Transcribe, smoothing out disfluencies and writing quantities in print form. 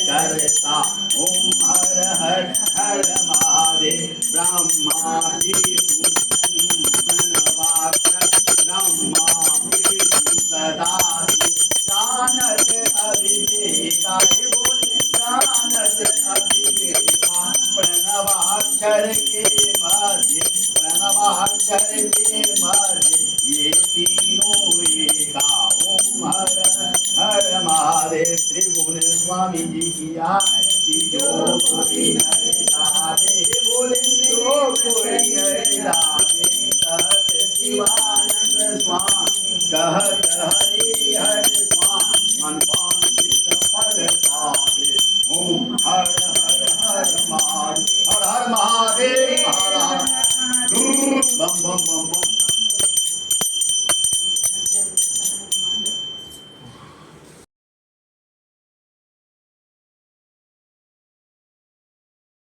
करता ओम हर हर हर महादेव ब्रह्मा विष्णु प्रणवाक्षर ब्रह्मा विष्णु सदा जानत अभिवेकाय बोले जानत अभिवेका प्रणवाक्षर के मध्य प्रणवाक्षर के मध्य ये तीनों एका ओम हर हर महादेव त्रिभुवन स्वामी जी की आरती जो कोई नर दादे बोले जो कोई नर दादे